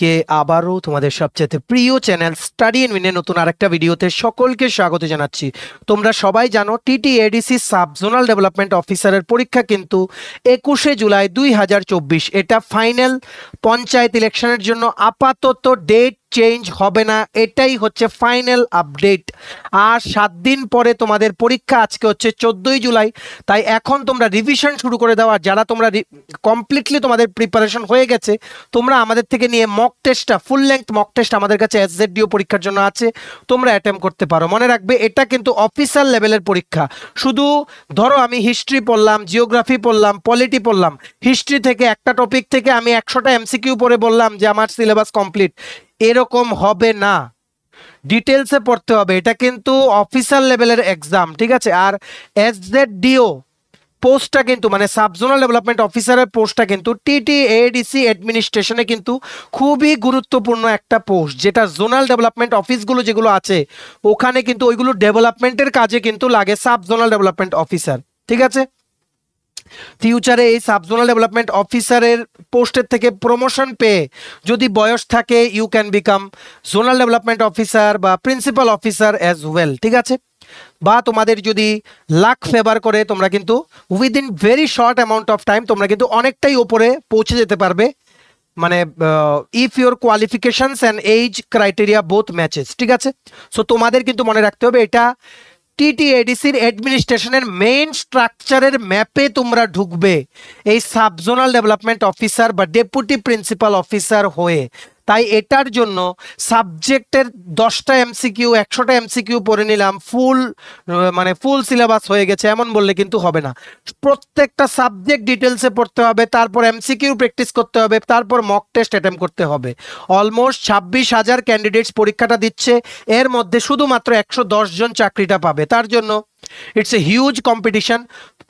আজকে আবারও তোমাদের সবচেয়ে প্রিয় চ্যানেল স্টাডি ইন উইনে নতুন আরেকটা ভিডিওতে সকলকে স্বাগত জানাচ্ছি। তোমরা সবাই জানো টিটিএডিসি সাব জোনাল ডেভেলপমেন্ট অফিসারের পরীক্ষা কিন্তু 21শে জুলাই 2024, এটা ফাইনাল পঞ্চায়েত ইলেকশনের জন্য আপাতত ডেট চেঞ্জ হবে না, এটাই হচ্ছে ফাইনাল আপডেট। আর 7 দিন পরে তোমাদের পরীক্ষা, আজকে হচ্ছে 14ই জুলাই। তাই এখন তোমরা রিভিশন শুরু করে দাও। আর যারা তোমরা কমপ্লিটলি তোমাদের প্রিপারেশন হয়ে গেছে, তোমরা আমাদের থেকে নিয়ে মক টেস্টটা, ফুল লেন্থ মক টেস্ট আমাদের কাছে এসজেডডিও পরীক্ষার জন্য আছে, তোমরা অ্যাটেম্প করতে পারো। মনে রাখবে এটা কিন্তু অফিসার লেভেলের পরীক্ষা। শুধু ধরো আমি হিস্ট্রি পড়লাম, জিওগ্রাফি পড়লাম, পলিটি পড়লাম, হিস্ট্রি থেকে একটা টপিক থেকে আমি 100টা এমসিকিউ পড়ে বললাম যে আমার সিলেবাস কমপ্লিট, এরকম হবে না। ডিটেলসে পড়তে হবে, এটা কিন্তু অফিসার লেভেলের এক্সাম, ঠিক আছে। আর এসজেডডিও পোস্টটা কিন্তু মানে সাব জোনাল ডেভেলপমেন্ট অফিসারের পোস্টটা কিন্তু টিটিএডিসি অ্যাডমিনিস্ট্রেশনে কিন্তু খুবই গুরুত্বপূর্ণ একটা পোস্ট, যেটা জোনাল ডেভেলপমেন্ট অফিসগুলো যেগুলো আছে ওখানে কিন্তু ওইগুলো ডেভেলপমেন্টের কাজে কিন্তু লাগে সাব জোনাল ডেভেলপমেন্ট অফিসার, ঠিক আছে। ফিউচারে এই সাব জোনাল ডেভেলপমেন্ট অফিসারের পোস্টের থেকে প্রমোশন পেয়ে যদি বয়স থাকে, you can become zonal development officer বা প্রিন্সিপাল অফিসার অ্যাজ ওয়েল, ঠিক আছে। বা তোমাদের যদি লাক ফেভার করে, তোমরা কিন্তু within very short amount of time তোমরা কিন্তু অনেকটাই ওপরে পৌঁছে যেতে পারবে, মানে if your qualifications and age criteria both matches, ঠিক আছে। সো তোমাদের কিন্তু মনে রাখতে হবে এটা টিটিএডিসির অ্যাডমিনিস্ট্রেশনের মেইন স্ট্রাকচারের ম্যাপে তোমরা ঢুকবে এই সাব জোনাল ডেভেলপমেন্ট অফিসার বা ডেপুটি প্রিন্সিপাল অফিসার হয়ে। তাই এটার জন্য সাবজেক্টের 10টা এমসিকিউ 100টা এমসিকিউ পড়ে নিলাম, ফুল সিলেবাস হয়ে গেছে এমন বললে কিন্তু হবে না। প্রত্যেকটা সাবজেক্ট ডিটেলসে পড়তে হবে, তারপর এমসিকিউ প্র্যাকটিস করতে হবে, তারপর মক টেস্ট অ্যাটেম্প করতে হবে। অলমোস্ট 26,000 ক্যান্ডিডেটস পরীক্ষাটা দিচ্ছে, এর মধ্যে শুধুমাত্র 110 জন চাকরিটা পাবে। তার জন্য it's a huge competition.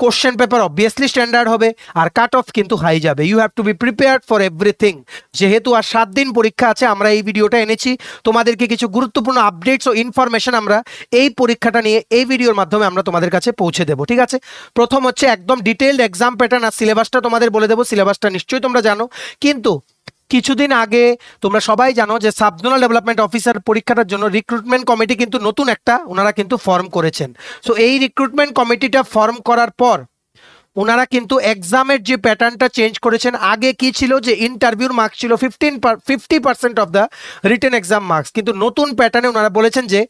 Question paper obviously standard হবে, আর কাট অফ কিন্তু হাই যাবে। You have to be prepared for everything. যেহেতু আর 7 দিন পরীক্ষা আছে, আমরা এই ভিডিওটা এনেছি তোমাদেরকে কিছু গুরুত্বপূর্ণ আপডেটস ও ইনফরমেশন আমরা এই পরীক্ষাটা নিয়ে এই ভিডিওর মাধ্যমে আমরা তোমাদের কাছে পৌঁছে দেবো, ঠিক আছে। প্রথম হচ্ছে একদম ডিটেইলড এক্সাম প্যাটার্ন আর সিলেবাসটা তোমাদের বলে দেবো। সিলেবাসটা নিশ্চয়ই তোমরা জানো, কিন্তু কিছুদিন আগে তোমরা সবাই জানো যে সাব জোনাল ডেভেলপমেন্ট অফিসার পরীক্ষাটার জন্য রিক্রুটমেন্ট কমিটি কিন্তু নতুন একটা ওনারা কিন্তু ফর্ম করেছেন। সো এই রিক্রুটমেন্ট কমিটিটা ফর্ম করার পর ওনারা কিন্তু এক্সামের যে প্যাটার্নটা চেঞ্জ করেছেন। আগে কি ছিল যে ইন্টারভিউর মার্কস ছিল 50% of the written exam marks, কিন্তু নতুন প্যাটার্নে ওনারা বলেছেন যে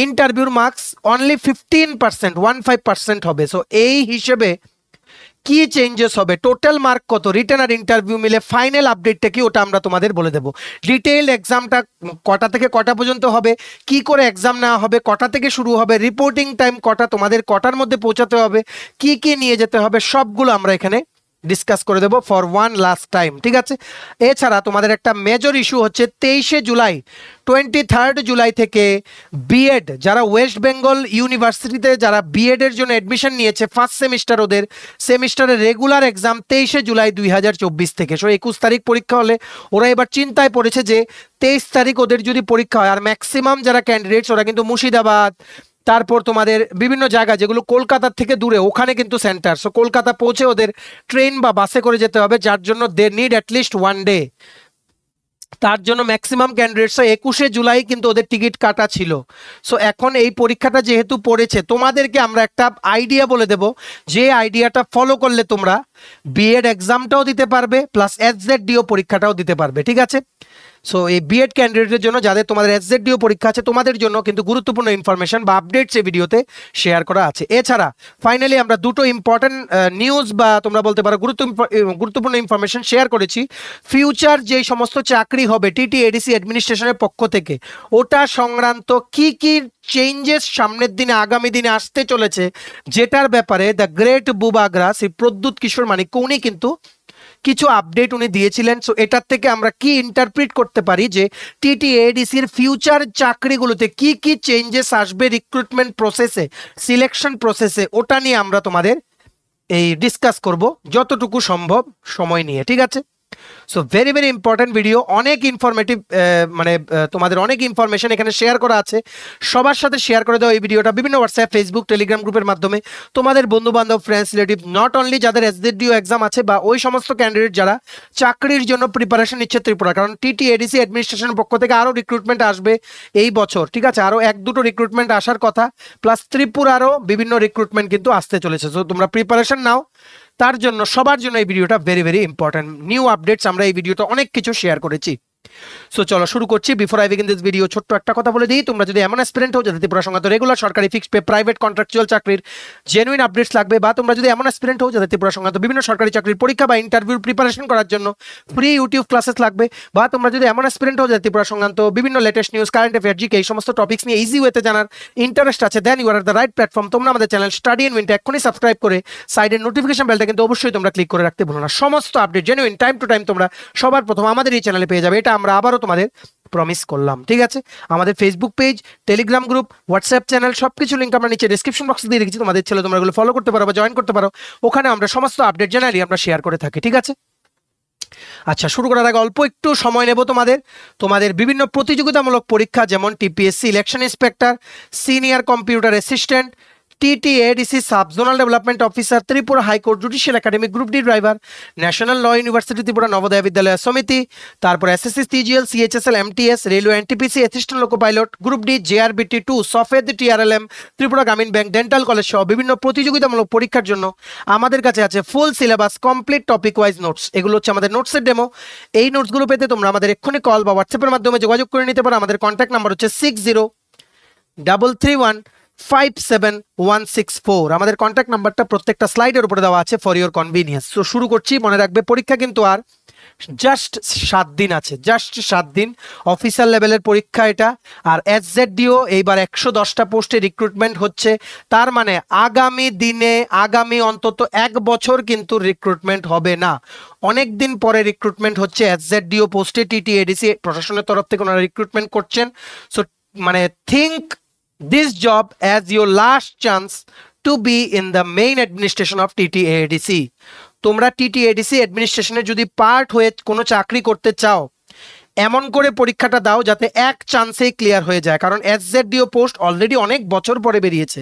ইন্টারভিউর মার্কস অনলি 15% হবে। সো এই হিসেবে কি চেঞ্জেস হবে, টোটাল মার্ক কত, রিটেন আর ইন্টারভিউ মিলে ফাইনাল আপডেটটা কি, ওটা আমরা তোমাদের বলে দেবো। ডিটেইলড এক্সামটা কটা থেকে কটা পর্যন্ত হবে, কি করে এক্সাম নেওয়া হবে, কটা থেকে শুরু হবে, রিপোর্টিং টাইম কটা, তোমাদের কটার মধ্যে পৌঁছাতে হবে, কি কি নিয়ে যেতে হবে, সবগুলো আমরা এখানে ডিসকাস করে দেবো ফর ওয়ান লাস্ট টাইম, ঠিক আছে। এছাড়া তোমাদের একটা মেজর ইস্যু হচ্ছে 23শে জুলাই 23rd জুলাই থেকে বিএড, যারা ওয়েস্ট বেঙ্গল ইউনিভার্সিটিতে যারা বিএডের জন্য অ্যাডমিশন নিয়েছে ফার্স্ট সেমিস্টার, ওদের সেমিস্টারের রেগুলার এক্সাম 23শে জুলাই 2024 থেকে। সো 21 তারিখ পরীক্ষা হলে ওরা এবার চিন্তায় পড়েছে যে 23 তারিখ ওদের যদি পরীক্ষা হয়, আর ম্যাক্সিমাম যারা ক্যান্ডিডেটস ওরা কিন্তু মুর্শিদাবাদ, তারপর তোমাদের বিভিন্ন জায়গা যেগুলো কলকাতার থেকে দূরে, ওখানে কিন্তু সেন্টার। সো কলকাতা পৌঁছে ওদের ট্রেন বা বাসে করে যেতে হবে, যার জন্য দে নিড অ্যাটলিস্ট 1 ডে। তার জন্য ম্যাক্সিমাম ক্যান্ডিডেটস 21শে জুলাই কিন্তু ওদের টিকিট কাটা ছিল। সো এখন এই পরীক্ষাটা যেহেতু পড়েছে, তোমাদেরকে আমরা একটা আইডিয়া বলে দেব, যে আইডিয়াটা ফলো করলে তোমরা বিএড এক্সামটাও দিতে পারবে প্লাস এসজেডডিও পরীক্ষাটাও দিতে পারবে, ঠিক আছে। সো এই বিএড ক্যান্ডিডেটের জন্য, যাদের তোমাদের এসজেডডিও পরীক্ষা আছে, তোমাদের জন্য কিন্তু গুরুত্বপূর্ণ ইনফরমেশন বা আপডেটস এই ভিডিওতে শেয়ার করা আছে। এছাড়া ফাইনালি আমরা দুটো ইম্পর্টেন্ট নিউজ বা তোমরা বলতে পারো গুরুত্বপূর্ণ ইনফরমেশন শেয়ার করেছি। ফিউচার যেই সমস্ত চাকরি হবে টিটিএডিসি অ্যাডমিনিস্ট্রেশনের পক্ষ থেকে, ওটা সংক্রান্ত কি কি চেঞ্জেস সামনের দিনে আগামী দিনে আসতে চলেছে, যেটার ব্যাপারে দ্য গ্রেট বুবাগ্রা শ্রী প্রদ্যুৎ কিশোর মানিক উনি কিন্তু কিছু আপডেট উনি দিয়েছিলেন। সো এটার থেকে আমরা কি ইন্টারপ্রিট করতে পারি যে টিটিএডিসির ফিউচার চাকরিগুলোতে কি কি চেঞ্জেস আসবে রিক্রুটমেন্ট প্রসেসে, সিলেকশন প্রসেসে, ওটা নিয়ে আমরা তোমাদের এই ডিসকাস করব যতটুকু সম্ভব সময় নিয়ে, ঠিক আছে। So very very important video, অনেক ইনফরমেটিভ, মানে তোমাদের অনেক ইনফরমেশন এখানে শেয়ার করা আছে। সবার সাথে শেয়ার করে দাও এই ভিডিওটা বিভিন্ন হোয়াটসঅ্যাপ, ফেসবুক, টেলিগ্রাম গ্রুপের মাধ্যমে। তোমাদের বন্ধু বান্ধব, ফ্রেন্ডস, রিলেটিভ, নট অনলি যাদের এসজেডিও এক্সাম আছে বা ওই সমস্ত ক্যান্ডিডেট যারা চাকরির জন্য প্রিপারেশন নিচ্ছে ত্রিপুরা, কারণ টিটিএডিসি অ্যাডমিনিস্ট্রেশনের পক্ষ থেকে আরও রিক্রুটমেন্ট আসবে এই বছর, ঠিক আছে, আরও 1-2টো রিক্রুটমেন্ট আসার কথা, প্লাস ত্রিপুরারও বিভিন্ন রিক্রুটমেন্ট কিন্তু আসতে চলেছে। সো তোমরা প্রিপারেশন নাও, তার জন্য সবার জন্য এই ভিডিওটা very very important. New updates আমরা এই ভিডিওতে অনেক কিছু শেয়ার করেছি। সো চলো শুরু করছি। Before I begin this video ছোট্ট একটা কথা বলে দিই, তোমরা যদি এমন অ্যাসপিরেন্ট হও যাদের ত্রিপুরা সংক্রান্ত রেগুলার সরকারি ফিক্সড পে, প্রাইভেট, কন্ট্রাকচুয়াল চাকরির জেনুইন আপডেটস লাগবে, বা তোমরা যদি এমন অ্যাসপিরেন্ট হও যাদের ত্রিপুরা সংক্রান্ত বিভিন্ন সরকারি চাকরির পরীক্ষা বা ইন্টারভিউর প্রিপারেশন করার জন্য ফ্রি ইউটিউব ক্লাসেস লাগবে, বা তোমরা যদি এমন অ্যাসপিরেন্ট হও যাদের ত্রিপুরা সংক্রান্ত বিভিন্ন latest news, current affair, GK এই সমস্ত টপিক্স নিয়ে ইজি ওয়েতে জানার ইন্টারেস্ট আছে, then you are the right platform. তোমরা আমাদের চ্যানেল স্টাডি ইন উইনটা এক্ষুনি সাবস্ক্রাইব করে সাইডের নোটিফিকেশন বেলটা কিন্তু অবশ্যই তোমরা ক্লিক করে রাখতে ভুলো না। সমস্ত update genuine time to time তোমরা সবার প্রথম আমাদের এই চ্যানেলে পেয়ে যাবে, এটা আমরা আবারও তোমাদের প্রমিস করলাম, ঠিক আছে। আমাদের Facebook page, Telegram group, WhatsApp channel সবকিছু লিঙ্ক আমরা নিচে ডেসক্রিপশন বক্সে দিয়ে রেখেছি, তোমাদের ছেলে তোমরা এগুলো ফলো করতে পারো বা জয়েন করতে পারো, ওখানে আমরা সমস্ত আপডেট জেনারেলি আমরা শেয়ার করে থাকি, ঠিক আছে। আচ্ছা, শুরু করার আগে অল্প একটু সময় নেব তোমাদের বিভিন্ন প্রতিযোগিতামূলক পরীক্ষা, যেমন TPSC election inspector, senior computer assistant, TTADC sub zonal development officer, Tripura high court judicial academy group D driver, national law university Tripura Navodaya Vidyalaya Samiti, তারপর SSC, CGL, CHSL, MTS, railway, NTPC, assistant loco pilot, group D, JRBT 2, সফেদ, TRLM, Tripura Gramin bank, dental college সহ বিভিন্ন প্রতিযোগিতামূলক পরীক্ষার জন্য আমাদের কাছে আছে full syllabus, complete topic wise notes. এগুলো হচ্ছে আমাদের নোটসের ডেমো। এই নোটসগুলো পেতে তোমরা আমাদের এক্ষুনি কল বা হোয়াটসঅ্যাপের মাধ্যমে যোগাযোগ করে নিতে পারো। আমাদের কন্ট্যাক্ট নাম্বার হচ্ছে 6033157164। আমাদের কন্ট্যাক্ট নাম্বারটা প্রত্যেকটা স্লাইডের উপরে দেওয়া আছে ফর ইওর কনভিনিয়েন্স। তো শুরু করছি। মনে রাখবে পরীক্ষা কিন্তু আর জাস্ট 7 দিন আছে, জাস্ট 7 দিন অফিসার লেভেলের পরীক্ষা এটা। আর এসজেডিও এইবার 110টা পোস্টে রিক্রুটমেন্ট হচ্ছে, তার মানে আগামী দিনে আগামী অন্তত 1 বছর কিন্তু রিক্রুটমেন্ট হবে না, অনেক দিন পরে রিক্রুটমেন্ট হচ্ছে এসজেডিও পোস্টে। টিটিএডিসি প্রশাসনের তরফ থেকে ওনারা রিক্রুটমেন্ট করছেন। সো মানে think this job as your last chance to be in the main administration of TTADC. তোমরা TTADC অ্যাডমিনিস্ট্রেশনে যদি পার্ট হয়ে কোনো চাকরি করতে চাও, এমন করে পরীক্ষাটা দাও যাতে এক চান্সেই ক্লিয়ার হয়ে যায়, কারণ এসজেডিও পোস্ট অলরেডি অনেক বছর পরে বেরিয়েছে।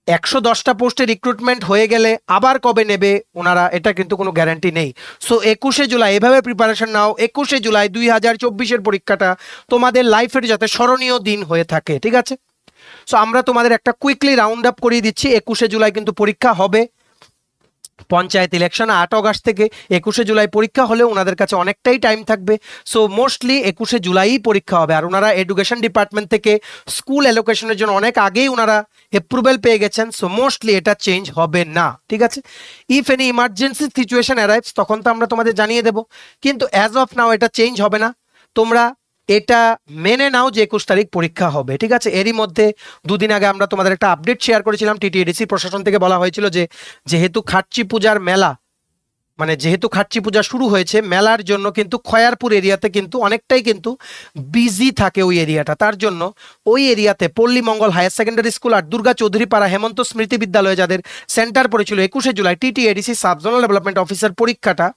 110টা পোস্টে রিক্রুটমেন্ট হয়ে গেলে আবার কবে নেবে ওনারা, এটা কিন্তু কোনো গ্যারান্টি নেই। সো 21শে জুলাই এভাবে প্রিপারেশন নাও। 21শে জুলাই 2024-এর পরীক্ষাটা তোমাদের লাইফের যাতে স্মরণীয় দিন হয়ে থাকে, ঠিক আছে। সো আমরা তোমাদের একটা কুইকলি রাউন্ড আপ করিয়ে দিচ্ছি। 21শে জুলাই কিন্তু পরীক্ষা হবে, পঞ্চায়েত ইলেকশন 8 অগাস্ট থেকে। 21শে জুলাই পরীক্ষা হলেও ওনাদের কাছে অনেকটাই টাইম থাকবে। সো মোস্টলি 21শে জুলাইই পরীক্ষা হবে। আর ওনারা এডুকেশন ডিপার্টমেন্ট থেকে স্কুল অ্যালোকেশনের জন্য অনেক আগেই ওনারা অ্যাপ্রুভেল পেয়ে গেছেন। সো মোস্টলি এটা চেঞ্জ হবে না, ঠিক আছে। If any emergency situation arrives তখন তো আমরা তোমাদের জানিয়ে দেবো, কিন্তু অ্যাজ অফ নাও এটা চেঞ্জ হবে না। তোমরা এটা মেনে নাও যে 21 তারিখ পরীক্ষা হবে, ঠিক আছে। এরই মধ্যে 2 দিন আগে আমরা তোমাদের একটা আপডেট শেয়ার করেছিলাম। টিটিএডিসি প্রশাসন থেকে বলা হয়েছিল যে যেহেতু খাটচি পূজার মেলা, মানে যেহেতু খাটচি পূজা শুরু হয়েছে, মেলার জন্য কিন্তু খয়ারপুর এরিয়াতে কিন্তু অনেকটাই কিন্তু বিজি থাকে ওই এরিয়াটা। তার জন্য ওই এরিয়াতে Palli Mangal higher secondary school আর দুর্গা চৌধুরী পাড়া হেমন্ত স্মৃতি বিদ্যালয়ে যাদের সেন্টার পড়েছিল 21শে July TTADC sub zonal development officer পরীক্ষাটা,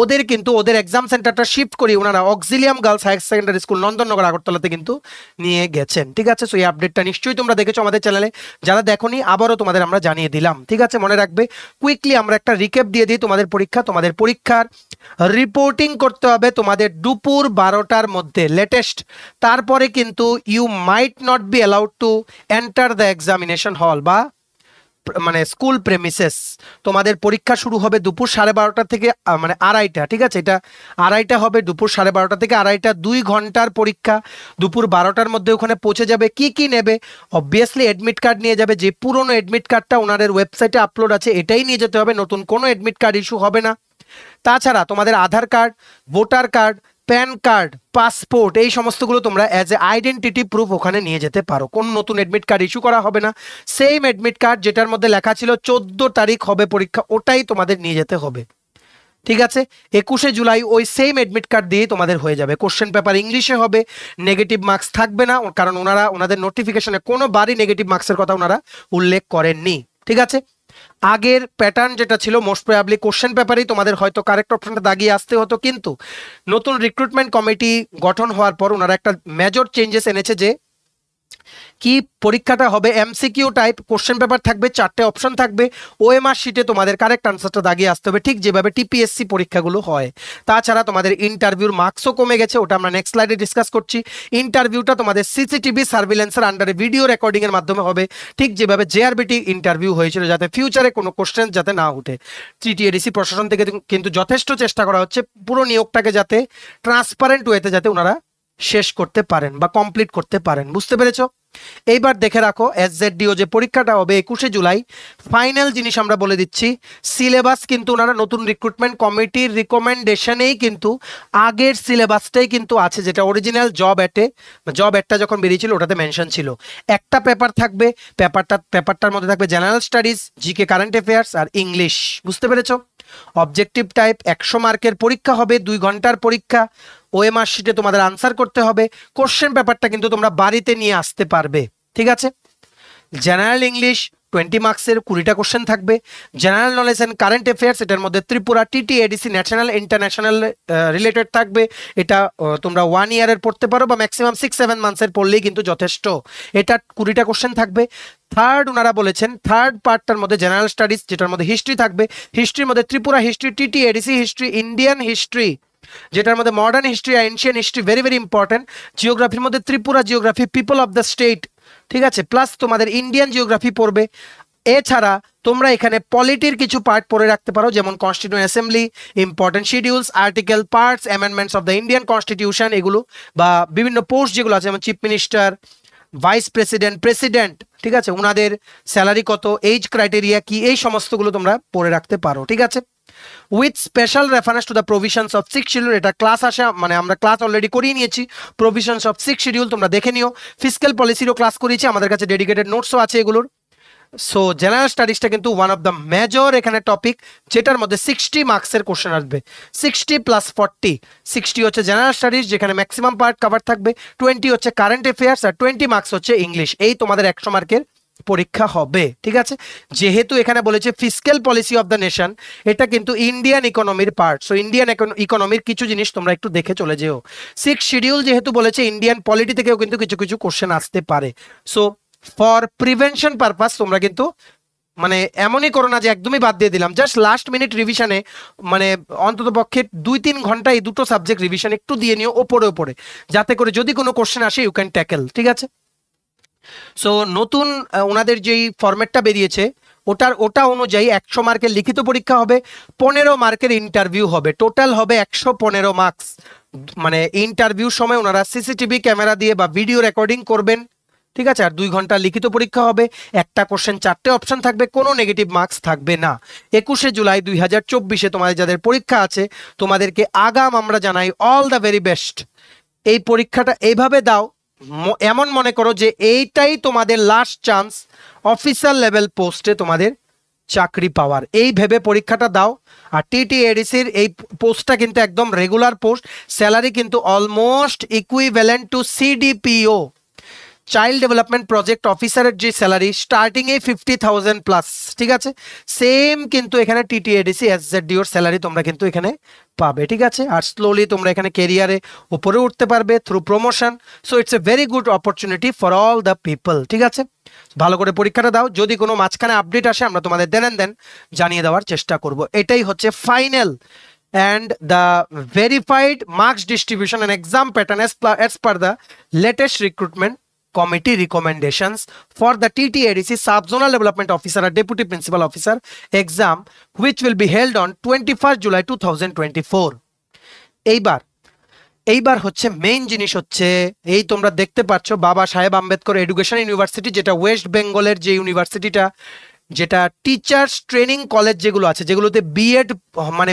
ওদের কিন্তু ওদের এক্সাম সেন্টারটা শিফট করে ওনারা Auxilium girls higher secondary school Nandannagar আগরতলাতে কিন্তু নিয়ে গেছেন, ঠিক আছে। সো এই আপডেটটা নিশ্চয়ই তোমরা দেখেছো আমাদের চ্যানেলে, যারা দেখোনি আবারও তোমাদের আমরা জানিয়ে দিলাম, ঠিক আছে। মনে রাখবে কুইকলি আমরা একটা রিক্যাপ দিয়ে দিই তোমাদের পরীক্ষার রিপোর্টিং করতে হবে তোমাদের দুপুর 12টার মধ্যে লেটেস্ট। তারপরে কিন্তু you might not be allowed to enter the examination hall বা মানে স্কুল প্রেমিসেস। তোমাদের পরীক্ষা শুরু হবে দুপুর 12:30 থেকে মানে 2:30, ঠিক আছে। এটা 2:30 হবে, দুপুর 12:30 থেকে 2:30, 2 ঘন্টার পরীক্ষা। দুপুর 12টার মধ্যে ওখানে পৌঁছে যাবে। কি নেবে? অবভিয়াসলি অ্যাডমিট কার্ড নিয়ে যাবে। যে পুরনো অ্যাডমিট কার্ডটা ওনাদের ওয়েবসাইটে আপলোড আছে এটাই নিয়ে যেতে হবে, নতুন কোনো অ্যাডমিট কার্ড ইস্যু হবে না। তাছাড়া তোমাদের Aadhaar card, voter card, PAN card, passport এই সমস্তগুলো তোমরা অ্যাজ এ আইডেন্টিটি প্রুফ ওখানে নিয়ে যেতে পারো। কোন নতুন অ্যাডমিট কার্ড ইস্যু করা হবে না। সেম অ্যাডমিট কার্ড যেটার মধ্যে লেখা ছিল 14 তারিখ হবে পরীক্ষা, ওটাই তোমাদের নিয়ে যেতে হবে, ঠিক আছে। 21শে জুলাই ওই সেম অ্যাডমিট কার্ড দিয়ে তোমাদের হয়ে যাবে। কোশ্চেন পেপার ইংলিশে হবে, নেগেটিভ মার্কস থাকবে না, কারণ ওনাদের নোটিফিকেশনে কোনো বারই নেগেটিভ মার্কসের কথা ওনারা উল্লেখ করেননি, ঠিক আছে। আগের প্যাটার্ন যেটা ছিল মোস্ট প্রবাবলি কোশ্চেন পেপারেই তোমাদের হয়তো কারেক্ট অপশনটা দাগিয়ে আসতে হতো, কিন্তু নতুন রিক্রুটমেন্ট কমিটি গঠন হওয়ার পর ওনারা একটা মেজর চেঞ্জেস এনেছে যে কি পরীক্ষাটা হবে এমসিকিউ টাইপ, কোশ্চেন পেপার থাকবে, 4টে অপশন থাকবে, ওএমআর শিটে তোমাদের কারেক্ট আনসারটা দাগিয়ে আসতে হবে, ঠিক যেভাবে টিপিএসসি পরীক্ষাগুলো হয়। তাছাড়া তোমাদের ইন্টারভিউর মার্কসও কমে গেছে, ওটা আমরা নেক্সট স্লাইডে ডিসকাস করছি। ইন্টারভিউটা তোমাদের সিসিটিভি সার্ভিলেন্সের আন্ডারে ভিডিও রেকর্ডিং এর মাধ্যমে হবে, ঠিক যেভাবে জেআরবিটি ইন্টারভিউ হয়েছিল, যাতে ফিউচারে কোনো কোশ্চেন যাতে না উঠে। টিটিএডিসি প্রশাসন থেকে কিন্তু যথেষ্ট চেষ্টা করা হচ্ছে পুরো নিয়োগটাকে যাতে ট্রান্সপারেন্ট ওয়েতে যাতে ওনারা শেষ করতে পারেন বা কমপ্লিট করতে পারেন। বুঝতে পেরেছো? এইবার দেখে রাখো এসজেডডিও যে পরীক্ষাটা হবে 21শে জুলাই, ফাইনাল জিনিস আমরা বলে দিচ্ছি, সিলেবাস কিন্তু ওনারা নতুন রিক্রুটমেন্ট কমিটির রিকমেন্ডেশনেই কিন্তু আগের সিলেবাসটাই কিন্তু আছে, যেটা অরিজিনাল জব অ্যাডটা যখন বেরিয়েছিল ওটাতে মেনশন ছিল। একটা পেপার থাকবে, পেপারটার মধ্যে থাকবে general studies, GK current affairs আর ইংলিশ। বুঝতে পেরেছো? অবজেক্টিভ টাইপ 100 মার্কের পরীক্ষা হবে, 2 ঘন্টার পরীক্ষা, ওএমআর শিটে তোমাদের আনসার করতে হবে। কোশ্চেন পেপারটা কিন্তু তোমরা বাড়িতে নিয়ে আসতে পারবে, ঠিক আছে? জেনারেল ইংলিশ 20 মার্কসের 20টা কোশ্চেন থাকবে। General knowledge and current affairs, এটার মধ্যে Tripura TTADC national international related থাকবে। এটা তোমরা 1 ইয়ারের পড়তে পারো বা ম্যাক্সিমাম 6-7 মান্থসের পড়লেই কিন্তু যথেষ্ট। এটা 20টা কোশ্চেন থাকবে। থার্ড ওনারা বলেছেন থার্ড পার্টটার মধ্যে জেনারেল স্টাডিজ, যেটার মধ্যে হিস্ট্রি থাকবে। হিস্ট্রির মধ্যে Tripura history, TTADC history, Indian history, যেটার মধ্যে modern history, ancient history, very very important. জিওগ্রাফির মধ্যে Tripura geography, people of the state, ঠিক আছে, প্লাস তোমাদের ইন্ডিয়ান জিওগ্রাফি পড়বে। এছাড়া তোমরা এখানে পলিটির কিছু পার্ট পড়ে রাখতে পারো, যেমন constituent assembly, important schedules, article, parts, amendments of the Indian constitution, এগুলো বা বিভিন্ন পোস্ট যেগুলো আছে, যেমন chief minister, vice president, president, ঠিক আছে, ওনাদের স্যালারি কত, এজ ক্রাইটেরিয়া কি, এই সমস্তগুলো তোমরা পড়ে রাখতে পারো, ঠিক আছে। With special reference to the provisions of 6 schedule, এটা ক্লাস আসে, মানে আমরা ক্লাস অলরেডি করিয়ে নিয়েছি। প্রভিশনস অফ 6 শিডিউল তোমরা দেখে নিও। ফিসক্যাল পলিসিরও ক্লাস করিয়েছি, আমাদের কাছে ডেডিকেটেড নোটসও আছে এগুলোর। সো জেনারেল স্টাডিজটা কিন্তু ওয়ান অফ দ্য মেজর এখানে টপিক, যেটার মধ্যে 60 মার্কসের কোশ্চেন আসবে। 60 + 40, 60 হচ্ছে জেনারেল স্টাডিজ, যেখানে ম্যাক্সিমাম পার্ট কভার থাকবে, 20 হচ্ছে কারেন্ট অ্যাফেয়ার্স আর 20 মার্কস হচ্ছে ইংলিশ। এই তোমাদের 100 মার্কের পরীক্ষা হবে, ঠিক আছে। যেহেতু এখানে বলেছে fiscal policy of the nation, এটা কিন্তু ইন্ডিয়ান ইকোনমির পার্ট, সো ইন্ডিয়ান ইকোনমির কিছু জিনিস তোমরা একটু দেখে চলে যেও। 6 শিডিউল যেহেতু বলেছে, ইন্ডিয়ান পলিটি থেকেও কিন্তু কিছু কিছু কোশ্চেন আসতে পারে। সো ফর প্রিভেনশন পারপাস তোমরা কিন্তু মানে এমনই করো না যে একদমই বাদ দিয়ে দিলাম, জাস্ট লাস্ট মিনিট রিভিশনে মানে অন্তত পক্ষে 2-3 ঘন্টা এই দুটো সাবজেক্ট রিভিশন একটু দিয়ে নিও ওপরে, যাতে করে যদি কোনো কোশ্চেন আসে ইউ ক্যান ট্যাকেল, ঠিক আছে। সো নতুন ওনাদের যেই ফরম্যাটটা বেরিয়েছে ওটা অনুযায়ী 100 মার্কের লিখিত পরীক্ষা হবে, 15 মার্কের ইন্টারভিউ হবে, টোটাল হবে 115 মার্কস। মানে ইন্টারভিউর সময় ওনারা সিসিটিভি ক্যামেরা দিয়ে বা ভিডিও রেকর্ডিং করবেন, ঠিক আছে। আর 2 ঘন্টা লিখিত পরীক্ষা হবে, একটা কোশ্চেন 4টে অপশন থাকবে, কোনো নেগেটিভ মার্কস থাকবে না। 21শে জুলাই 2024-এ তোমাদের যাদের পরীক্ষা আছে তোমাদেরকে আগাম আমরা জানাই অল দ্য ভেরি বেস্ট। এই পরীক্ষাটা এইভাবে দাও, এমন মনে করো যে এইটাই তোমাদের লাস্ট চান্স অফিসার লেভেল পোস্টে তোমাদের চাকরি পাওয়ার, এই ভেবে পরীক্ষাটা দাও। আর টিটিএডিসির এই পোস্টটা কিন্তু একদম রেগুলার পোস্ট, স্যালারি কিন্তু almost equivalent to CDPO, child development project অফিসারের যে স্যালারি স্টার্টিং এ 50,000+, ঠিক আছে। সেম কিন্তু এখানে টিটিএডিসি এসজেডডিওর স্যালারি তোমরা কিন্তু এখানে পাবে, ঠিক আছে। আর স্লোলি তোমরা এখানে ক্যারিয়ারে উপরে উঠতে পারবে through promotion. So it's a very good opportunity for all the people, ঠিক আছে। ভালো করে পরীক্ষাটা দাও, যদি কোনো মাঝখানে আপডেট আসে আমরা তোমাদের দেন জানিয়ে দেওয়ার চেষ্টা করব। এটাই হচ্ছে final and the verified marks distribution and exam pattern as per the latest recruitment committee recommendations for the TTADC Sub-Zonal Development Officer or Deputy Principal Officer exam, which will be held on 21st July 2024. এইবার হচ্ছে main জিনিস হচ্ছে এই তোমরা দেখতে পাচ্ছ বাবা সাহেব আম্বেদকর এডুকেশন ইউনিভার্সিটি, যেটা ওয়েস্ট বেঙ্গলের যে ইউনিভার্সিটিটা, যেটা টিচার্স ট্রেনিং কলেজ যেগুলো আছে, যেগুলোতে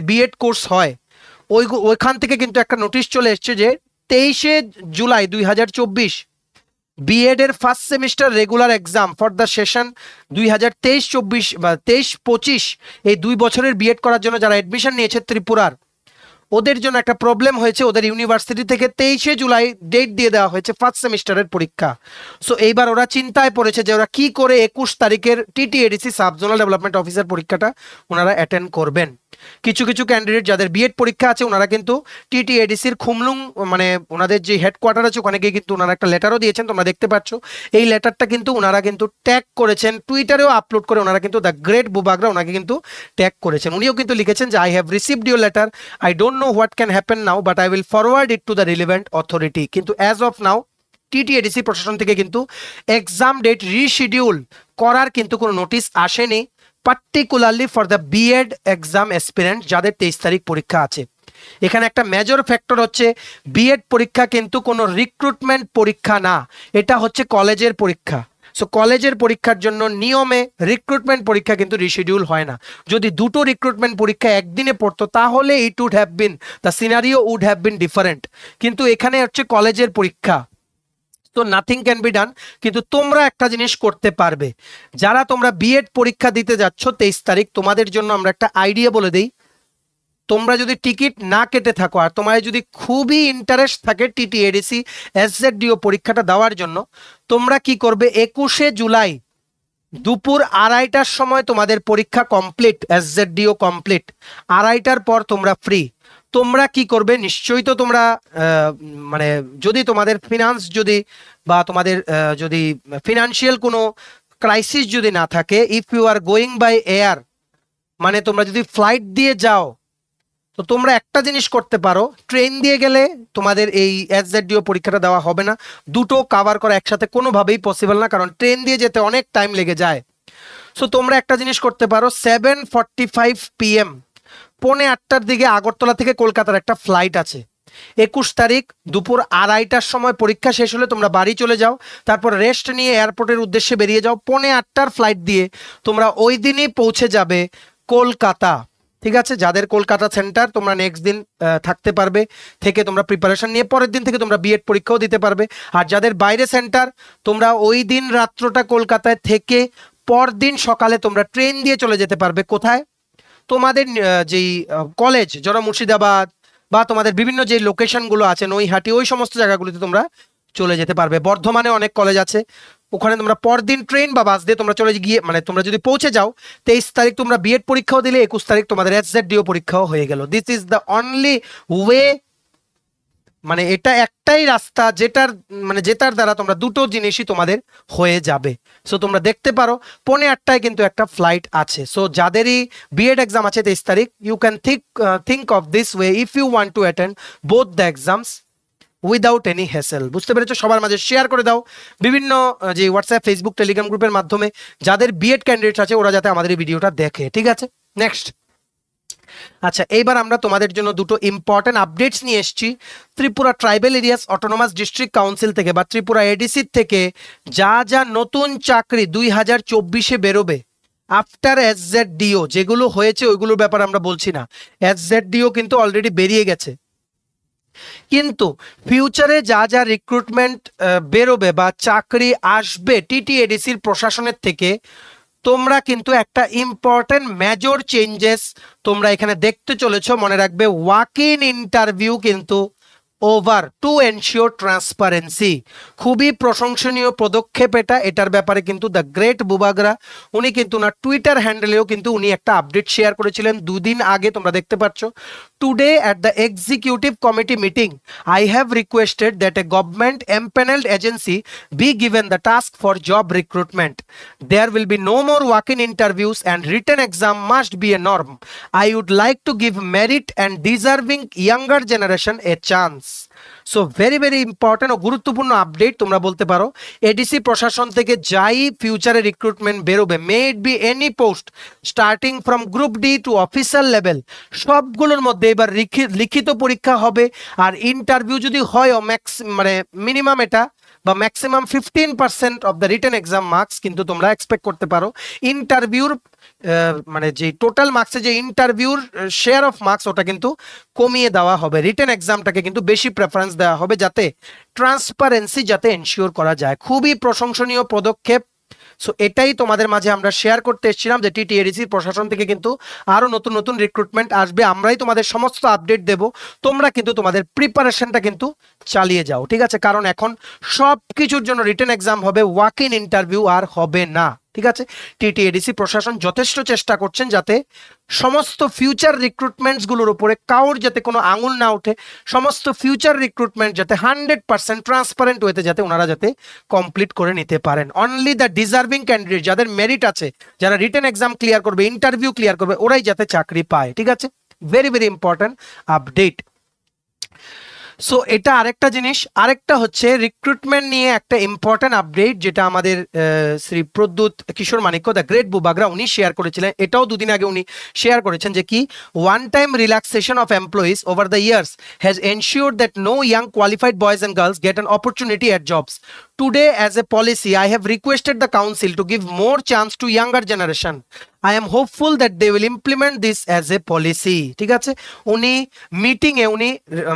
বিএড কোর্স হয়, ওইখান থেকে কিন্তু একটা নোটিশ চলে এসছে যে 23শে জুলাই 2024 বিএড এর first semester regular exam for the session 2023-24 বা 23-25, এই 2 বছরের বিএড করার জন্য যারা অ্যাডমিশন নিয়েছে ত্রিপুরার, ওদের জন্য একটা প্রবলেম হয়েছে, ওদের ইউনিভার্সিটি থেকে 23শে জুলাই ডেট দিয়ে দেওয়া হয়েছে ফার্স্ট সেমিস্টারের পরীক্ষা। সো এইবার ওরা চিন্তায় পড়েছে যে ওরা কি করে 21 তারিখের TTADC sub zonal development officer পরীক্ষাটা ওনারা অ্যাটেন্ড করবেন। কিছু কিছু ক্যান্ডিডেট যাদের বিএড পরীক্ষা আছে ওনারা কিন্তু টিটিএডিসির খুমলুং মানে ওনাদের যে হেডকোয়ার্টার আছে ওখানে গিয়ে কিন্তু ওনারা একটা লেটারও দিয়েছেন, তোমরা দেখতে পাচ্ছ। এই লেটারটা কিন্তু ওনারা কিন্তু ট্যাগ করেছেন, টুইটারেও আপলোড করে ওনারা কিন্তু দ্য গ্রেট বুবাগরা ওনাকে কিন্তু ট্যাগ করেছেন। উনিও কিন্তু লিখেছেন যে I have received your letter, I don't know what can happen now but I will forward it to the relevant authority. কিন্তু অ্যাজ অফ নাও টিটিএডিসি প্রশাসন থেকে কিন্তু এক্সাম ডেট রিশিডিউল করার কিন্তু কোনো নোটিশ আসেনি, particularly for the BEd exam aspirant যাদের 23 তারিখ পরীক্ষা আছে। এখানে একটা মেজর ফ্যাক্টর হচ্ছে বিএড পরীক্ষা কিন্তু কোনো রিক্রুটমেন্ট পরীক্ষা না, এটা হচ্ছে কলেজের পরীক্ষা। সো কলেজের পরীক্ষার জন্য নিয়মে রিক্রুটমেন্ট পরীক্ষা কিন্তু রিশিডিউল হয় না। যদি দুটো রিক্রুটমেন্ট পরীক্ষা একদিনে পড়তো তাহলে it would have been the scenario would have been different, কিন্তু এখানে হচ্ছে কলেজের পরীক্ষা, তো নাথিং ক্যান বি ডান। কিন্তু তোমরা একটা জিনিস করতে পারবে, যারা তোমরা বিএড পরীক্ষা দিতে যাচ্ছ 23 তারিখ, তোমাদের জন্য আমরা একটা আইডিয়া বলে দিই। তোমরা যদি টিকিট না কেটে থাকো আর তোমার যদি খুবই ইন্টারেস্ট থাকে টিটিএডিসি এসজেডডিও পরীক্ষাটা দেওয়ার জন্য, তোমরা কি করবে, 21শে জুলাই দুপুর 2:30টার সময় তোমাদের পরীক্ষা কমপ্লিট, এসজেডডিও কমপ্লিট, 2:30টার পর তোমরা ফ্রি। তোমরা কি করবে, নিশ্চয়ই তো তোমরা মানে যদি তোমাদের ফিনান্স যদি বা তোমাদের যদি ফিনান্সিয়াল কোনো ক্রাইসিস যদি না থাকে, if you are going by air মানে তোমরা যদি ফ্লাইট দিয়ে যাও, তো তোমরা একটা জিনিস করতে পারো, ট্রেন দিয়ে গেলে তোমাদের এই এসজেডডিও পরীক্ষাটা দেওয়া হবে না, দুটো কভার করা একসাথে কোনোভাবেই পসিবল না, কারণ ট্রেন দিয়ে যেতে অনেক টাইম লেগে যায়। সো তোমরা একটা জিনিস করতে পারো, 7:45 PM 7:45টার দিকে আগরতলা থেকে কলকাতার একটা ফ্লাইট আছে। 21 তারিখ দুপুর 2:30টার সময় পরীক্ষা শেষ হলে তোমরা বাড়ি চলে যাও, তারপর রেস্ট নিয়ে এয়ারপোর্টের উদ্দেশ্যে বেরিয়ে যাও। 7:45টার ফ্লাইট দিয়ে তোমরা ওই দিনই পৌঁছে যাবে কলকাতা। ঠিক আছে, যাদের কলকাতা সেন্টার তোমরা নেক্সট দিন থাকতে পারবে, থেকে তোমরা প্রিপারেশন নিয়ে পরের দিন থেকে তোমরা বিএড পরীক্ষাও দিতে পারবে। আর যাদের বাইরে সেন্টার, তোমরা ওই দিন রাত্রটা কলকাতায় থেকে পরদিন সকালে তোমরা ট্রেন দিয়ে চলে যেতে পারবে কোথায়, তোমাদের যেই কলেজ, যারা মুর্শিদাবাদ বা তোমাদের বিভিন্ন যে লোকেশনগুলো আছে নৈহাটি, ওই সমস্ত জায়গাগুলিতে তোমরা চলে যেতে পারবে। বর্ধমানে অনেক কলেজ আছে, ওখানে তোমরা পরদিন ট্রেন বা বাস দিয়ে তোমরা চলে গিয়ে মানে তোমরা যদি পৌঁছে যাও 23 তারিখ তোমরা বিএড পরীক্ষাও দিলে, 21 তারিখ তোমাদের এসজেডডিও পরীক্ষাও হয়ে গেল। This is the only way, মানে এটা একটাই রাস্তা যেটার দ্বারা তোমরা দুটো জিনিসই তোমাদের হয়ে যাবে। সো তোমরা দেখতে পারো 7:45টায় কিন্তু একটা ফ্লাইট আছে। সো যাদেরই বিএড এক্সাম আছে 23 তারিখ, you can think of this way if you want to attend both the exams without any hassle. বুঝতে পেরেছো? সবার মাঝে শেয়ার করে দাও বিভিন্ন যে হোয়াটসঅ্যাপ, ফেসবুক, টেলিগ্রাম গ্রুপের মাধ্যমে, যাদের বিএড ক্যান্ডিডেটস আছে ওরা যাতে আমাদের এই ভিডিওটা দেখে। ঠিক আছে, নেক্সট। আচ্ছা, এইবার আমরা তোমাদের জন্য দুটো ইম্পর্টেন্ট আপডেটস নিয়ে এসেছি। Tripura tribal areas autonomous district council থেকে বা ত্রিপুরা এডিসির থেকে যা যা নতুন চাকরি 2024-এ বেরোবে আফটার এসজেডডিও, যেগুলো হয়েছে ওইগুলোর ব্যাপারে আমরা বলছি না, এসজেডডিও কিন্তু অলরেডি বেরিয়ে গেছে, কিন্তু ফিউচারে যা যা রিক্রুটমেন্ট বেরোবে বা চাকরি আসবে টিটিএডিসির প্রশাসনের থেকে, তোমরা কিন্তু একটা ইম্পর্টেন্ট মেজর চেঞ্জেস তোমরা এখানে দেখতে চলেছো। মনে রাখবে, ওয়াক ইন ইন্টারভিউ কিন্তু ওভার টু এনশিওর ট্রান্সপারেন্সি। খুবই প্রশংসনীয় পদক্ষেপ এটা। এটার ব্যাপারে কিন্তু দ্য গ্রেট বুবাগরা উনি কিন্তু না টুইটার হ্যান্ডেলেও কিন্তু উনি একটা আপডেট শেয়ার করেছিলেন 2 দিন আগে, তোমরা দেখতে পাচ্ছ। Today at the executive committee meeting I have requested that a government empaneled agency be given the task for job recruitment. There will be no more walk-in interviews and written exam must be a norm. I would like to give merit and deserving younger generation a chance. So very very important ও গুরুত্বপূর্ণ update তোমরা বলতে পারো। ADC প্রশাসন থেকে যাই ফিউচারে recruitment বেরোবে, may it be any post starting from group D to officer level, সবগুলোর মধ্যে এবার লিখিত পরীক্ষা হবে। আর ইন্টারভিউ যদি হয় মানে মিনিমাম এটা বা maximum 15% of the written exam marks কিন্তু তোমরা এক্সপেক্ট করতে পারো। ইন্টারভিউর মানে যে টোটাল মার্কসে যে ইন্টারভিউর শেয়ার অফ মার্কস ওটা কিন্তু কমিয়ে দেওয়া হবে, রিটেন এক্সামটাকে কিন্তু বেশি প্রেফারেন্স দেওয়া হবে, যাতে ট্রান্সপারেন্সি যাতে এনশিওর করা যায়। খুবই প্রশংসনীয় পদক্ষেপ সো এটাই তোমাদের মাঝে আমরা শেয়ার করতে এসেছিলাম যে টিটিএডিসি প্রশাসন থেকে কিন্তু আরো নতুন নতুন রিক্রুটমেন্ট আসবে, আমরাই তোমাদের সমস্ত আপডেট দেব, তোমরা কিন্তু তোমাদের প্রিপারেশনটা কিন্তু চালিয়ে যাও, ঠিক আছে? কারণ এখন সব কিছুর জন্য রিটেন এক্সাম হবে, ওয়াক ইন ইন্টারভিউ আর হবে না, ঠিক আছে? টিটিএডিসি প্রশাসন যথেষ্ট চেষ্টা করছেন যাতে সমস্ত ফিউচার রিক্রুটমেন্টস গুলোর উপরে কাউর যাতে কোনো আঙুল না ওঠে, সমস্ত ফিউচার রিক্রুটমেন্ট যাতে 100% ট্রান্সপারেন্ট ওয়েতে যাতে ওনারা যাতে কমপ্লিট করে নিতে পারেন। অনলি দ্য ডিজার্ভিং ক্যান্ডিডেট, যাদের মেরিট আছে, যারা রিটেন এক্সাম ক্লিয়ার করবে, ইন্টারভিউ ক্লিয়ার করবে, ওরাই যাতে চাকরি পায়, ঠিক আছে? Very very important update. So এটা আরেকটা জিনিস। আরেকটা হচ্ছে রিক্রুটমেন্ট নিয়ে একটা ইম্পর্টেন্ট আপডেট, যেটা আমাদের শ্রী প্রদ্যুৎ কিশোর মানিক্য দ্য গ্রেট বুবাগরা উনি শেয়ার করেছিলেন, এটাও দুদিন আগে উনি শেয়ার করেছেন যে কি one time relaxation of employees over the years has ensured that no young qualified boys and girls get an opportunity at jobs. Today, as a policy, I have requested the council to give more chance to younger generation. I am hopeful that they will implement this as a policy. ঠিক আছে, উনি meeting এ উনি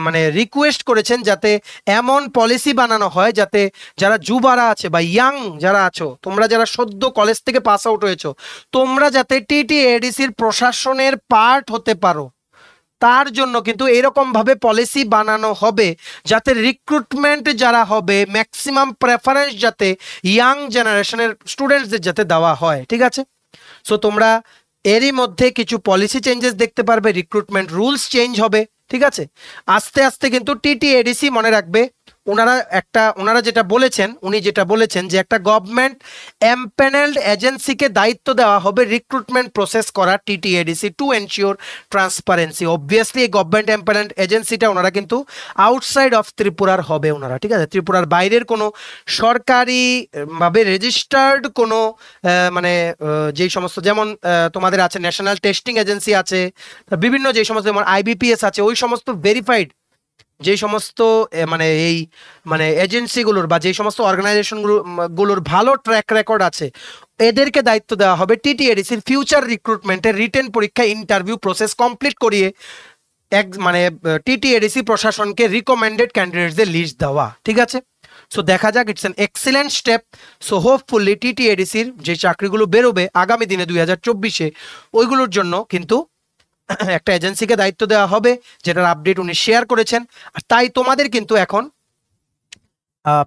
মানে request করেছেন যাতে এমন policy বানানো হয় যাতে যারা যুবারা আছে বা ইয়াং যারা আছো, তোমরা যারা সদ্য কলেজ থেকে পাস আউট হয়েছো, তোমরা যাতে টিটিএডিসির প্রশাসনের পার্ট হতে পারো, তার জন্য কিন্তু এরকম ভাবে পলিসি বানানো হবে যাতে রিক্রুটমেন্ট যারা হবে ম্যাক্সিমাম প্রেফারেন্স যাতে ইয়াং জেনারেশনের স্টুডেন্টসদের যাতে দেওয়া হয়, ঠিক আছে? সো তোমরা এরই মধ্যে কিছু পলিসি চেঞ্জেস দেখতে পারবে, রিক্রুটমেন্ট রুলস চেঞ্জ হবে, ঠিক আছে? আস্তে আস্তে কিন্তু টিটিএডিসি মনে রাখবে ওনারা যেটা বলেছেন, উনি যেটা বলেছেন যে একটা গভর্নমেন্ট এমপ্যানেলড এজেন্সিকে দায়িত্ব দেওয়া হবে রিক্রুটমেন্ট প্রসেস করা TTADC to ensure transparency. Obviously এই গভর্নমেন্ট এমপ্যানেলড এজেন্সিটা ওনারা কিন্তু আউটসাইড অফ ত্রিপুরার হবে ওনারা, ঠিক আছে? ত্রিপুরার বাইরের কোনো সরকারি ভাবে রেজিস্টার্ড কোনো মানে যেই সমস্ত যেমন তোমাদের আছে ন্যাশনাল টেস্টিং এজেন্সি আছে, বিভিন্ন যেই সমস্ত যেমন আইবিপিএস আছে, ওই সমস্ত ভেরিফাইড যে সমস্ত মানে এই মানে এজেন্সিগুলোর বা যে সমস্ত অর্গানাইজেশনগুলোর ভালো ট্র্যাক রেকর্ড আছে, এদেরকে দায়িত্ব দেওয়া হবে টিটিএডিসির ফিউচার রিক্রুটমেন্টের রিটেন পরীক্ষা ইন্টারভিউ প্রসেস কমপ্লিট করিয়ে মানে টিটিএডিসি প্রশাসনকে রিকমেন্ডেড ক্যান্ডিডেটসদের লিস্ট দেওয়া, ঠিক আছে? সো দেখা যাক, it's an excellent step. So hopefully টিটিএডিসির যে চাকরিগুলো বেরোবে আগামী দিনে 2024-এ, ওইগুলোর জন্য কিন্তু একটা এজেন্সিকে দায়িত্ব দেওয়া হবে, যেটার আপডেট উনি শেয়ার করেছেন। আর তাই তোমাদের কিন্তু এখন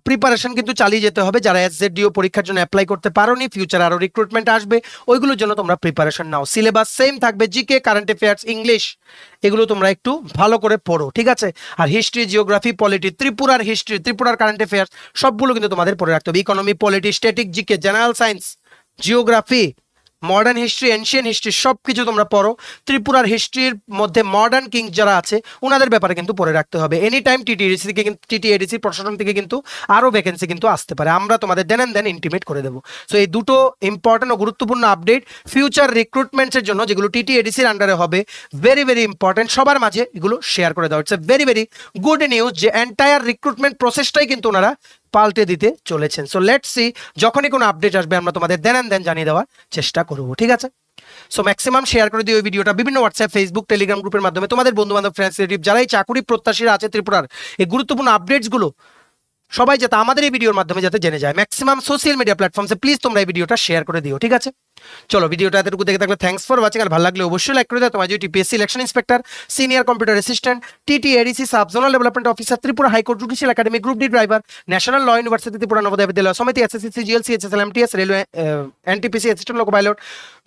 প্রিপারেশন কিন্তু চালিয়ে যেতে হবে। যারা এসজেডডিও পরীক্ষার জন্য অ্যাপ্লাই করতে পারোনি, ফিউচার আরো রিক্রুটমেন্ট আসবে, ওইগুলোর জন্য তোমরা প্রিপারেশন নাও। সিলেবাস সেম থাকবে, জিকে, কারেন্ট অ্যাফেয়ার্স, ইংলিশ, এগুলো তোমরা একটু ভালো করে পড়ো, ঠিক আছে? আর হিস্ট্রি, জিওগ্রাফি, পলিটি, ত্রিপুরার হিস্ট্রি, ত্রিপুরার কারেন্ট অ্যাফেয়ার্স সবগুলো কিন্তু তোমাদের পড়ে রাখতে হবে। Economy, polity, static, GK, general science, geography, modern history, ancient history সব কিছু তোমরা পড়ো। ত্রিপুরার হিস্ট্রির মধ্যে মডার্ন কিংস যারা আছে ওনাদের ব্যাপারে কিন্তু পড়ে রাখতে হবে। এনি টাইম টিটিএডিসি প্রশাসন থেকে কিন্তু আরও ভ্যাকেন্সি কিন্তু আসতে পারে, আমরা তোমাদের দেন ইন্টিমেট করে দেবো। সো এই দুটো ইম্পর্টেন্ট ও গুরুত্বপূর্ণ আপডেট ফিউচার রিক্রুটমেন্টসের জন্য, যেগুলো টিটিএডিসির আন্ডারে হবে, ভেরি ভেরি ইম্পর্টেন্ট, সবার মাঝে এগুলো শেয়ার করে দেওয়া। It's a very very good news যে এন্টায়ার রিক্রুটমেন্ট প্রসেসটাই কিন্তু ওনারা পাল্টে দিতে চলেছেন। সো লেটস সি, যখনই কোনো আপডেট আসবে আমরা তোমাদের দেন জানিয়ে দেওয়ার চেষ্টা করবো, ঠিক আছে? সো ম্যাক্সিমাম শেয়ার করে দিও ওই ভিডিওটা বিভিন্ন হোয়াটসঅ্যাপ, ফেসবুক, টেলিগ্রাম গ্রুপের মাধ্যমে তোমাদের বন্ধু বান্ধব, ফ্রেন্ডস, রিলেটিভ যারাই চাকরি প্রত্যাশীরা আছে ত্রিপুরার, এই গুরুত্বপূর্ণ আপডেটসগুলো সবাই যাতে আমাদের এই ভিডিওর মাধ্যমে যাতে জেনে যায়। ম্যাক্সিমাম সোশ্যাল মিডিয়া প্ল্যাটফর্মসে প্লিজ তোমরা এই ভিডিওটা শেয়ার করে দিও, ঠিক আছে? চলো, ভিডিওটা এতটুকু দেখে থাকলে থ্যাঙ্কস ফর ওয়াচিং। আর ভালো লাগলে অবশ্যই লাইক করে দাও। তোমার যদি TPSC election inspector, senior computer assistant, TTADC sub zonal development officer, Tripura high court judicial academy, group D driver, national law university Tripura Navodaya Vidyalaya Samiti, SSC, CGL, CHSL, MTS, railway, NTPC, assistant loco pilot,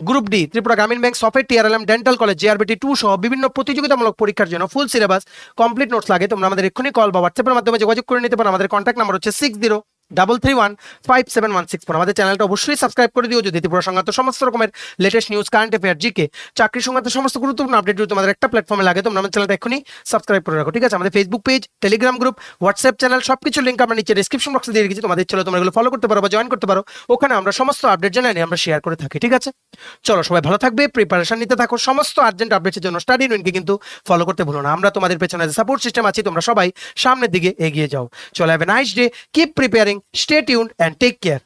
group D, Tripura Gramin bank, software, TRLM, dental college, GRBT 2 সহ বিভিন্ন প্রতিযোগিতামূলক পরীক্ষার জন্য full syllabus complete notes লাগে, তোমরা আমাদের এক্ষুনি call বা হোয়াটসঅ্যাপের মাধ্যমে যোগাযোগ করে নিতে পারো। আমাদের কন্ট্যাক্ট নাম্বার হচ্ছে 6033157164। আমাদের চ্যানেলটা অবশ্যই সাবস্ক্রাইব করে দিও যদি ত্রিপুরা সংক্রান্ত সমস্ত রকমের latest news, current affair, GK, চাকরি সংক্রান্ত সমস্ত গুরুত্বপূর্ণ আপডেট যদি তোমাদের একটা প্ল্যাটফর্মে লাগে, তোমরা আমাদের চ্যানেলটা এখনই সাবস্ক্রাইব করে রাখো, ঠিক আছে? আমাদের Facebook page, Telegram group, WhatsApp channel সবকিছু লিঙ্ক আমরা নিচে ডেসক্রিপশন বক্সে দিয়ে রেখেছি, তোমাদের চ্যানেল তোমরা এগুলো ফলো করতে পারো বা জয়েন করতে পারো। ওখানে আমরা সমস্ত আপডেট জানাই আমরা শেয়ার করে থাকি, ঠিক আছে? চলো, সবাই ভালো থাকবে, প্রিপারেশন নিতে থাকো, সমস্ত আর্জেন্ট আপডেটের জন্য স্টাডি ইউনিয়নকে কিন্তু ফলো করতে ভুলো না। আমরা তোমাদের পেছনে সাপোর্ট সিস্টেম আছি, তোমরা সবাই সামনের দিকে এগিয়ে যাও। চলো, have a nice day, keep preparing, stay tuned and take care.